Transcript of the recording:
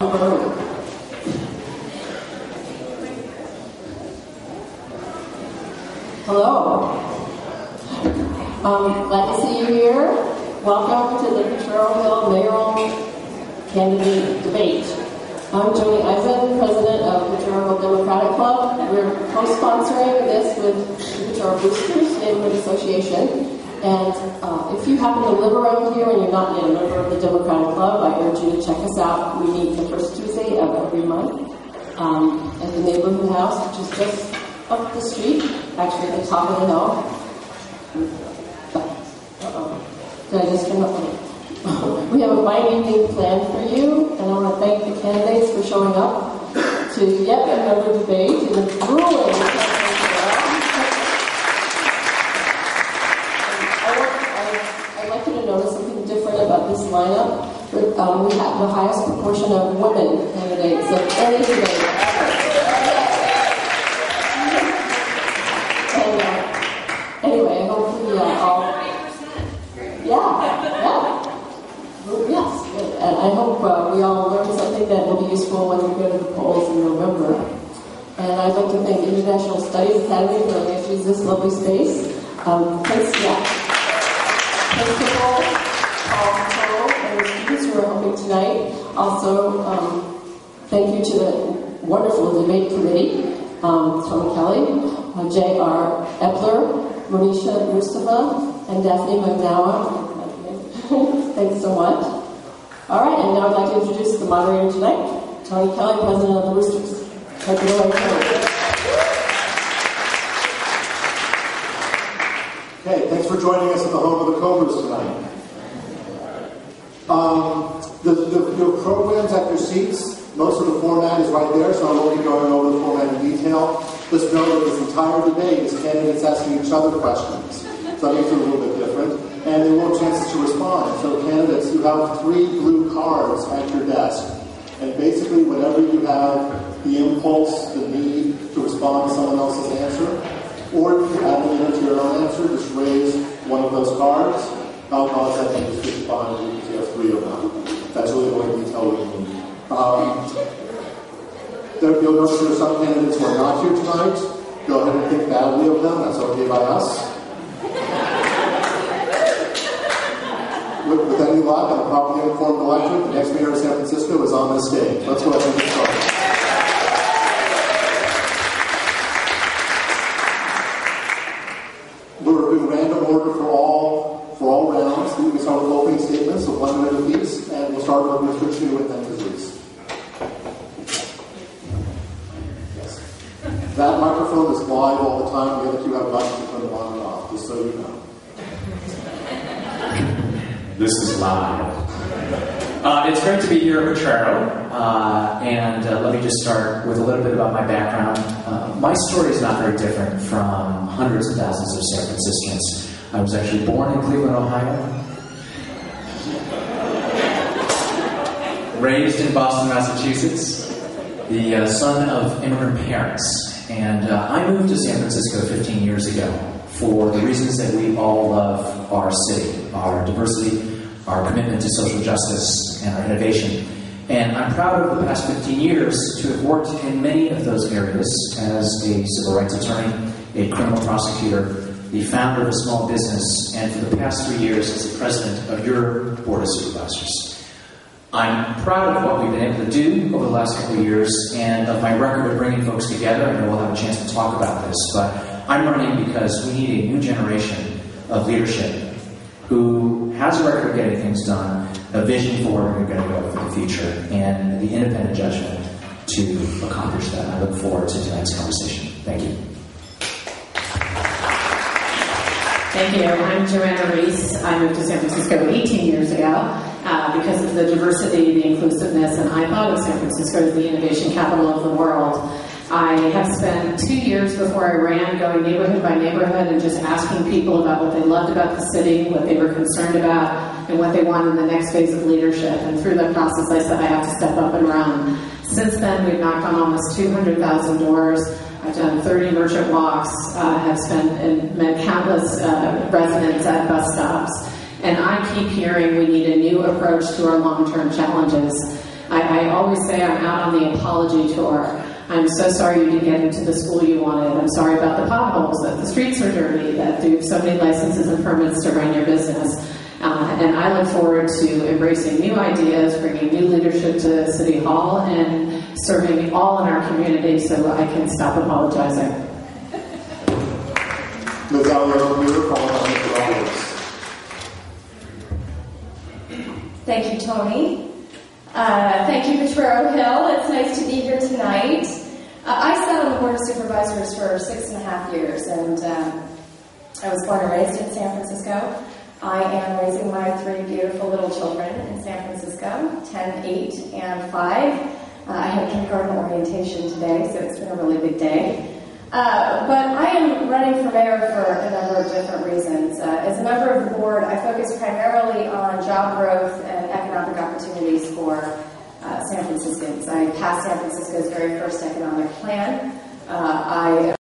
Hello. Glad to see you here. Welcome to the Potrero Mayoral candidate debate. I'm Joni Eisen, president of Potrero Democratic Club. We're co-sponsoring this with the Potrero Boosters Neighborhood Association. And if you happen to live around here and you're not yet a member of the Democratic Club, I urge you to check us out. We meet the first Tuesday of every month at the neighborhood house, which is just up the street, actually at the top of the hill. Did I just turn up? We have a fine evening planned for you, and I want to thank the candidates for showing up to yet another debate in the grueling I'd like you to notice something different about this lineup. We have the highest proportion of women candidates of any debate ever. And anyway, I hope we all... Yes, good. And I hope we all learn something that will be useful when we go to the polls in November. And I'd like to thank International Studies Academy for letting us use this lovely space. Principal, Paul, and the students who are helping tonight. Also, thank you to the wonderful debate committee, Tom Kelly, J.R. Epler, Monisha Mustafa, and Daphne McNowa. Thanks so much. All right, and now I'd like to introduce the moderator tonight, Tony Kelly, president of the Roosters. Take it away, Tony. Hey, thanks for joining us at the home of the Cobras tonight. Your programs at your seats, most of the format is right there, so I won't be going over the format in detail. Just know that this entire debate is candidates asking each other questions. So that makes it a little bit different. And they want chances to respond. So candidates, you have 3 blue cards at your desk. And basically, whenever you have the impulse, the need to respond to someone else's answer, or if you have an answer to your own answer, just raise one of those cards. I'll cause that and just respond to you because you have 3 of them. That's really the only detail we need. You'll notice there are some candidates who are not here tonight. Go ahead and think badly of them. That's okay by us. With any luck, on a properly informed electorate, the next mayor of San Francisco is on this stage. Let's go ahead and get started. We're doing random order for all rounds. We start with opening statements of 1 minute apiece, and we'll start with Mr. Chu and then Ms. Reese. Yes. That microphone is live all the time. The other 2 have buttons to turn them on and off, just so you know. This is live. It's great to be here at Potrero, and let me just start with a little bit about my background. My story is not very different from hundreds of thousands of San Franciscans. I was actually born in Cleveland, Ohio, raised in Boston, Massachusetts, the son of immigrant parents, and I moved to San Francisco 15 years ago for the reasons that we all love our city, our diversity, our commitment to social justice, and our innovation. And I'm proud of the past 15 years to have worked in many of those areas as a civil rights attorney, a criminal prosecutor, the founder of a small business, and for the past 3 years as the president of your Board of Supervisors. I'm proud of what we've been able to do over the last couple of years and of my record of bringing folks together, and we'll have a chance to talk about this, but I'm running because we need a new generation of leadership who has a record of getting things done, a vision for where we're going to go for the future, and the independent judgment to accomplish that. I look forward to tonight's conversation. Thank you. Thank you. I'm Joanna Reese. I moved to San Francisco 18 years ago because of the diversity, the inclusiveness, and I thought of San Francisco as the innovation capital of the world. I have spent 2 years before I ran going neighborhood by neighborhood and just asking people about what they loved about the city, what they were concerned about, and what they wanted in the next phase of leadership. And through that process, I said I have to step up and run. Since then, we've knocked on almost 200,000 doors. I've done 30 merchant walks, have met countless residents at bus stops. And I keep hearing we need a new approach to our long-term challenges. I always say I'm out on the apology tour. I'm so sorry you didn't get into the school you wanted. I'm sorry about the potholes, that the streets are dirty, that you have so many licenses and permits to run your business. And I look forward to embracing new ideas, bringing new leadership to City Hall, and serving all in our community so I can stop apologizing. Ms. Elliott, we were calling on Mr. Roberts. Thank you, Tony. Thank you, Potrero Hill. It's nice to be here tonight. I sat on the Board of Supervisors for 6.5 years, and I was born and raised in San Francisco. I am raising my 3 beautiful little children in San Francisco, 10, 8, and 5. I had kindergarten orientation today, so it's been a really big day. But I am running for mayor for a number of different reasons. As a member of the board, I focus primarily on job growth and economic opportunities for San Franciscans. I passed San Francisco's very first economic plan,